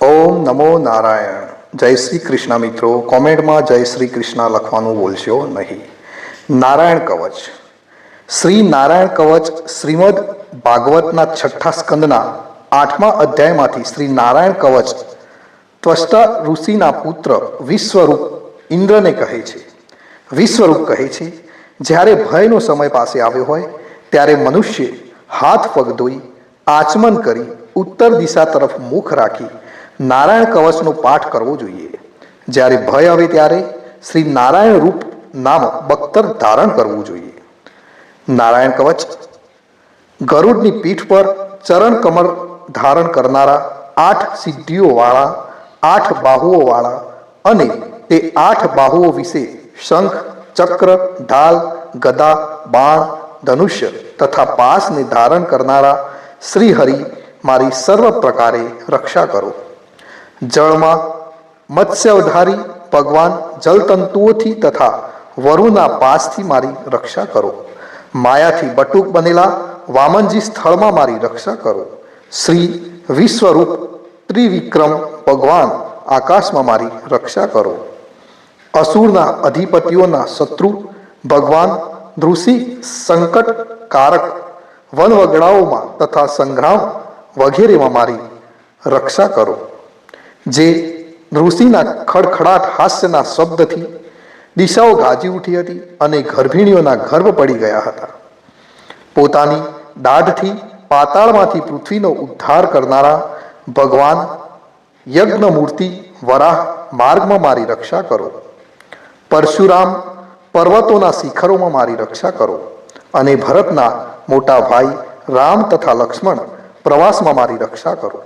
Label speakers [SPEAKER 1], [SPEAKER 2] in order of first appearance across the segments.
[SPEAKER 1] ઓમ નમો નારાયણ. જય શ્રી કૃષ્ણ મિત્રો. કોમેન્ટમાં જય શ્રી કૃષ્ણ લખવાનું ભૂલશો નહીં. નારાયણ કવચ. શ્રી નારાયણ કવચ શ્રીમદ ભાગવતના 6ઠા સ્કંદના 8મા અધ્યાયમાંથી શ્રી નારાયણ કવચ ત્વષ્ટા ઋષિના પુત્ર વિશ્વરૂપ ઇન્દ્રને કહે છે. વિશ્વરૂપ કહે છે, જ્યારે ભયનો સમય પાસે આવ્યો હોય ત્યારે મનુષ્ય હાથ પગ ધોઈ આચમન કરી ઉત્તર દિશા તરફ મુખ રાખી નારાયણ કવચનો પાઠ કરવો જોઈએ. જ્યારે ભય આવે ત્યારે શ્રી નારાયણ રૂપ નામ બખ્તર ધારણ કરવું જોઈએ. નારાયણ કવચ ગરુડની પીઠ પર ચરણ કમર ધારણ કરનારા 8 સિદ્ધિઓવાળા 8 બાહુઓવાળા અને તે 8 બાહુઓ વિશે શંખ, ચક્ર, ઢાલ, ગદા, બાણ, ધનુષ્ય તથા પાસને ધારણ કરનારા શ્રી હરિ મારી સર્વ પ્રકારે રક્ષા કરો. જળમાં મત્સ્યવધારી ભગવાન જલતંતુઓથી તથા વરુના પાસથી મારી રક્ષા કરો. માયાથી બટુક બનેલા વામનજી સ્થળમાં મારી રક્ષા કરો. શ્રી વિશ્વરૂપ ત્રિવિક્રમ ભગવાન આકાશમાં મારી રક્ષા કરો. અસુરના અધિપતિઓના શત્રુ ભગવાન ઋષિ સંકટકારક વનવગડાઓમાં તથા સંગ્રામ વગેરેમાં મારી રક્ષા કરો. જે ઋષિના ખડખડાટ હાસ્યના શબ્દથી દિશાઓ ગાજી ઉઠી હતી અને ગર્ભિણીઓના ગર્ભ પડી ગયા હતા. પોતાની દાઢથી પાતાળમાંથી પૃથ્વીનો ઉદ્ધાર કરનારા ભગવાન યજ્ઞમૂર્તિ વરાહ માર્ગમાં મારી રક્ષા કરો. પરશુરામ પર્વતોના શિખરોમાં મારી રક્ષા કરો અને ભરતના મોટા ભાઈ રામ તથા લક્ષ્મણ પ્રવાસમાં મારી રક્ષા કરો.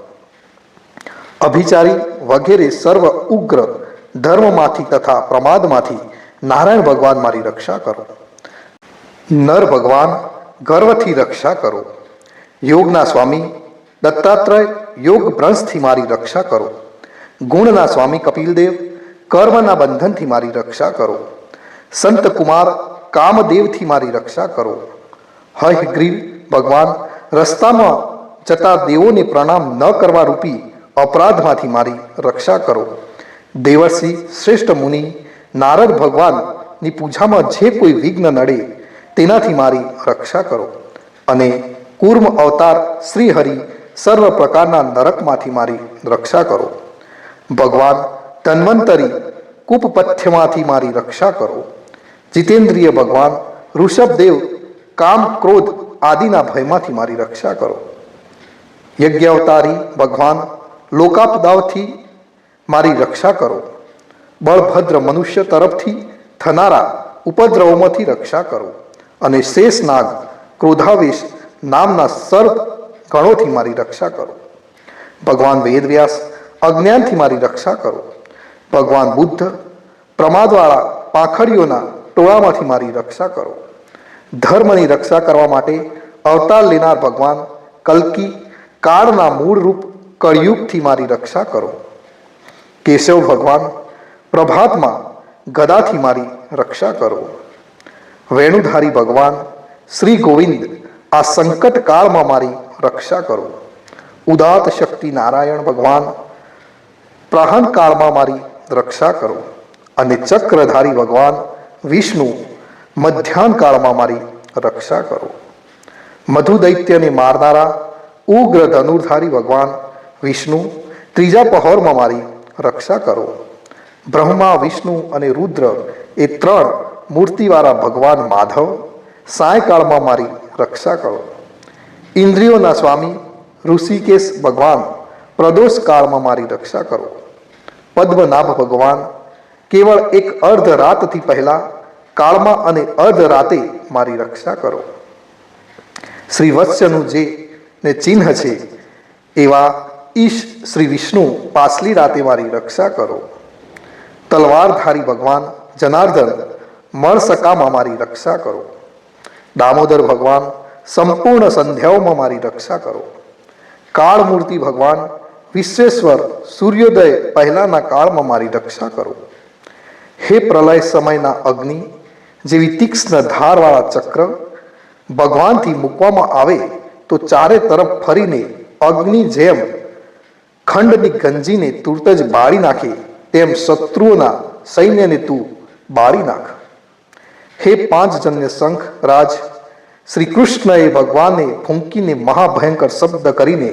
[SPEAKER 1] અભિચારી વગેરે સર્વ ઉગ્ર ધર્મમાંથી તથા પ્રમાદમાંથી નારાયણ ભગવાન મારી રક્ષા કરો. નર ભગવાન ગર્વથી રક્ષા કરો. યોગના સ્વામી દત્તાત્રેય યોગ ભ્રંશથી મારી રક્ષા કરો. ગુણના સ્વામી કપિલદેવ કર્મના બંધનથી મારી રક્ષા કરો. સંત કુમાર કામદેવથી મારી રક્ષા કરો. હયગ્રીવ ભગવાન રસ્તામાં જતા દેવોને પ્રણામ ન કરવા રૂપી અપરાધમાંથી મારી રક્ષા કરો. દેવર્ષિ શ્રેષ્ઠ મુનિ નારદ ભગવાનની પૂજામાં જે કોઈ વિઘ્ન નડે તેનાથી મારી રક્ષા કરો. અને કૂર્મ અવતાર શ્રી હરિ સર્વ પ્રકારના નરકમાંથી મારી રક્ષા કરો. ભગવાન ધન્વંતરી કૂપપથ્યમાંથી મારી રક્ષા કરો. જીતેન્દ્રિય ભગવાન ઋષભદેવ કામ ક્રોધ આદિના ભયમાંથી મારી રક્ષા કરો. યજ્ઞાવતારી ભગવાન લોકાપદાઓથી મારી રક્ષા કરો. બળભદ્ર મનુષ્ય તરફથી થનારા ઉપદ્રવોમાંથી રક્ષા કરો. અને શેષનાગ ક્રોધાવેશ નામના સર્પ ગણોથી મારી રક્ષા કરો. ભગવાન વેદવ્યાસ અજ્ઞાનથી મારી રક્ષા કરો. ભગવાન બુદ્ધ પ્રમાદવાળા પાંખડીઓના ટોળામાંથી મારી રક્ષા કરો. ધર્મની રક્ષા કરવા માટે અવતાર લેનાર ભગવાન કલ્કી કાળના મૂળ રૂપ કળિયુગથી મારી રક્ષા કરો. કેશવ ભગવાન પ્રભાતમાં ગદાથી મારી રક્ષા કરો. વેણુધારી ભગવાન શ્રી ગોવિંદ આ સંકટ કાળમાં મારી રક્ષા કરો. ઉદાત શક્તિ નારાયણ ભગવાન પ્રહન કાળમાં મારી રક્ષા કરો. અને ચક્રધારી ભગવાન વિષ્ણુ મધ્યાહન કાળમાં મારી રક્ષા કરો. મધુ દૈત્યને મારનારા ઉગ્ર ધનુર્ધારી ભગવાન વિષ્ણુ ત્રીજા પહોરમાં મારી રક્ષા કરો. બ્રહ્મા વિષ્ણુ અને રુદ્ર એ 3 મૂર્તિવાળા ભગવાન માધવ સાયકાળમાં મારી રક્ષા કરો. ઇન્દ્રિયોના સ્વામી ઋષિકેશ ભગવાન પ્રદોષ કાળમાં મારી રક્ષા કરો. પદ્મનાભ ભગવાન કેવળ એક અર્ધ રાતથી પહેલા કાળમાં અને અર્ધ રાતે મારી રક્ષા કરો. શ્રી વત્સનું જે ને ચિહ્ન છે એવા ઈશ શ્રી વિષ્ણુ પાછલી રાતે મારી રક્ષા કરો. તલવારધારી ભગવાન જનાર્દન મળસકામાં મારી રક્ષા કરો. દામોદર ભગવાન સંપૂર્ણ સંધ્યાઓમાં મારી રક્ષા કરો. કાળમૂર્તિ ભગવાન વિશ્વેશ્વર સૂર્યોદય પહેલાના કાળમાં મારી રક્ષા કરો. હે પ્રલય સમયના અગ્નિ જેવી તીક્ષ્ણ ધારવાળા ચક્ર ભગવાનથી મૂકવામાં આવે તો ચારે તરફ ફરીને અગ્નિ જેમ ખંડની ગંજીને તુરત જ બાળી નાખે તેમ શત્રુઓના સૈન્યને તું બાળી નાખ. હે પાંચજન્ય શંખ રાજ, શ્રી કૃષ્ણએ ભગવાનને ફૂંકીને મહાભયંકર શબ્દ કરીને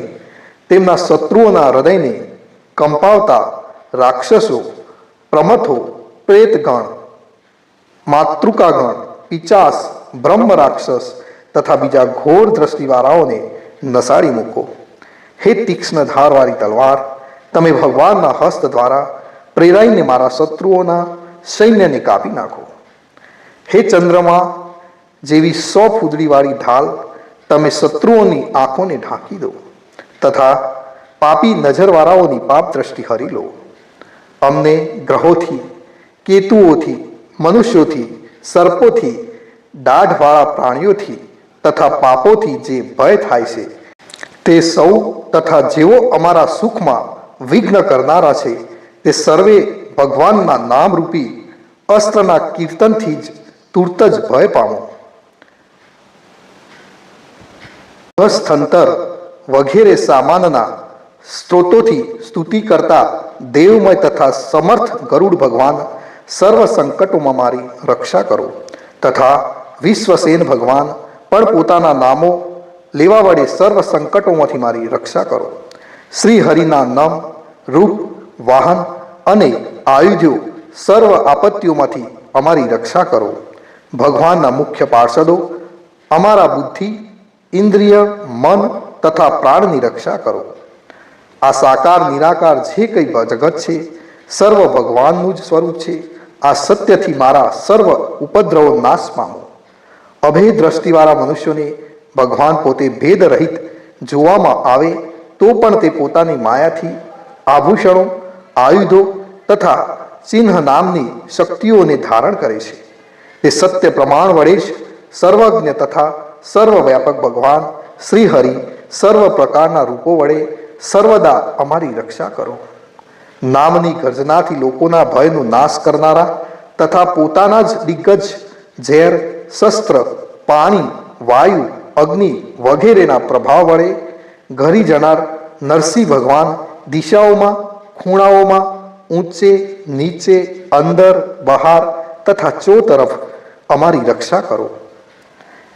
[SPEAKER 1] તેમના શત્રુઓના હૃદયને કંપાવતા રાક્ષસો, પ્રમથો, પ્રેતગણ, માતૃકાગણ, પિચાસ, બ્રહ્મ રાક્ષસ તથા બીજા ઘોર દ્રષ્ટિવાળાઓને નસાડી મૂકો. હે તીક્ષ્ણ ધારવાળી તલવાર, તમે ભગવાનના હસ્ત દ્વારા પ્રેરાઈને મારા શત્રુઓના સૈન્યને કાપી નાખો. હે ચંદ્રમા જેવી 100 ફૂદડીવાળી ઢાલ, તમે શત્રુઓની આંખોને ઢાંકી દો તથા પાપી નજરવાળાઓની પાપ દ્રષ્ટિ હરી લો. અમને ગ્રહોથી, કેતુઓથી, મનુષ્યોથી, સર્પોથી, દાઢવાળા પ્રાણીઓથી તથા પાપોથી જે ભય થાય છે તે સૌ તથા જેઓ અમારા સુખમાં વિઘ્ન કરનારા છે તે સર્વે ભગવાનના નામરૂપી અસ્ત્રના કીર્તનથી જ તુરત જ ભય પામો. સ્થંતર વગેરે સામાનના સ્ત્રોતોથી સ્તુતિ કરતા દેવમય તથા સમર્થ ગરુડ ભગવાન સર્વ સંકટોમાં મારી રક્ષા કરો તથા વિશ્વસેન ભગવાન પણ પોતાના નામો લેવા વડે સર્વ સંકટોમાંથી મારી રક્ષા કરો. શ્રી હરિના નામ, રૂપ, વાહન અને આયુધો સર્વ આપત્તિઓમાંથી અમારી રક્ષા કરો. ભગવાનના મુખ્ય પાર્ષદો અમારા બુદ્ધિ, ઇન્દ્રિય, મન તથા પ્રાણની રક્ષા કરો. આ સાકાર નિરાકાર જે કંઈ જગત છે સર્વ ભગવાનનું જ સ્વરૂપ છે. આ સત્યથી મારા સર્વ ઉપદ્રવો નાશ પામો. અભેદ દ્રષ્ટિવાળા મનુષ્યોને ભગવાન પોતે ભેદ રહિત જોવામાં આવે તો પણ તે પોતાની માયાથી આભૂષણો, આયુધો તથા ચિહ્ન નામની શક્તિઓને ધારણ કરે છે. તે સત્ય પ્રમાણ વડે જ સર્વજ્ઞ તથા સર્વવ્યાપક ભગવાન શ્રી હરિ સર્વ પ્રકારના રૂપો વડે સર્વદા અમારી રક્ષા કરો. નામની ગર્જનાથી લોકોના ભયનો નાશ કરનારા તથા પોતાના જ દિગ્ગજ ઝેર, શસ્ત્ર, પાણી, વાયુ, અગ્નિ વગેરેના પ્રભાવ વડે ઘરી જનાર નરસિંહ ભગવાન દિશાઓમાં, ખૂણાઓમાં, ઊંચે, નીચે, અંદર, બહાર તથા ચોતરફ અમારી રક્ષા કરો.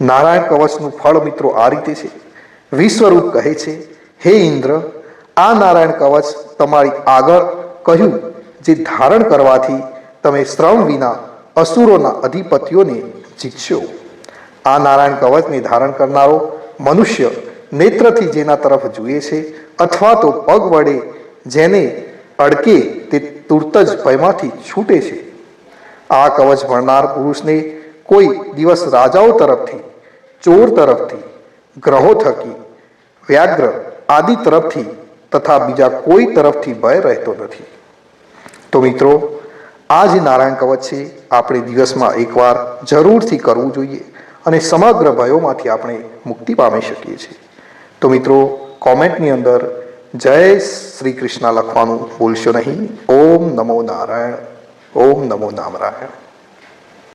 [SPEAKER 1] નારાયણ કવચનું ફળ મિત્રો આ રીતે છે. વિશ્વરૂપ કહે છે, હે ઇન્દ્ર, આ નારાયણ કવચ તમારી આગળ કહ્યું જે ધારણ કરવાથી તમે શ્રમ વિના અસુરોના અધિપતિઓને જીતશો. આ નારાયણ કવચને ધારણ કરનારો મનુષ્ય નેત્રથી જેના તરફ જુએ છે અથવા તો પગ વડે જેને અડકે તે તુરત જ ભયમાંથી છૂટે છે. આ કવચ ભણનાર પુરુષને કોઈ દિવસ રાજાઓ તરફથી, ચોર તરફથી, ગ્રહો થકી, વ્યાઘ્ર આદિ તરફથી તથા બીજા કોઈ તરફથી ભય રહેતો નથી. તો મિત્રો, આ જે નારાયણ કવચ છે આપણે દિવસમાં એકવાર જરૂરથી કરવું જોઈએ અને સમગ્ર ભયોમાંથી આપણે મુક્તિ પામી શકીએ છીએ. તો મિત્રો, કોમેન્ટની અંદર જય શ્રી કૃષ્ણ લખવાનું ભૂલશો નહીં. ઓમ નમો નારાયણ. ઓમ નમો નારાયણ.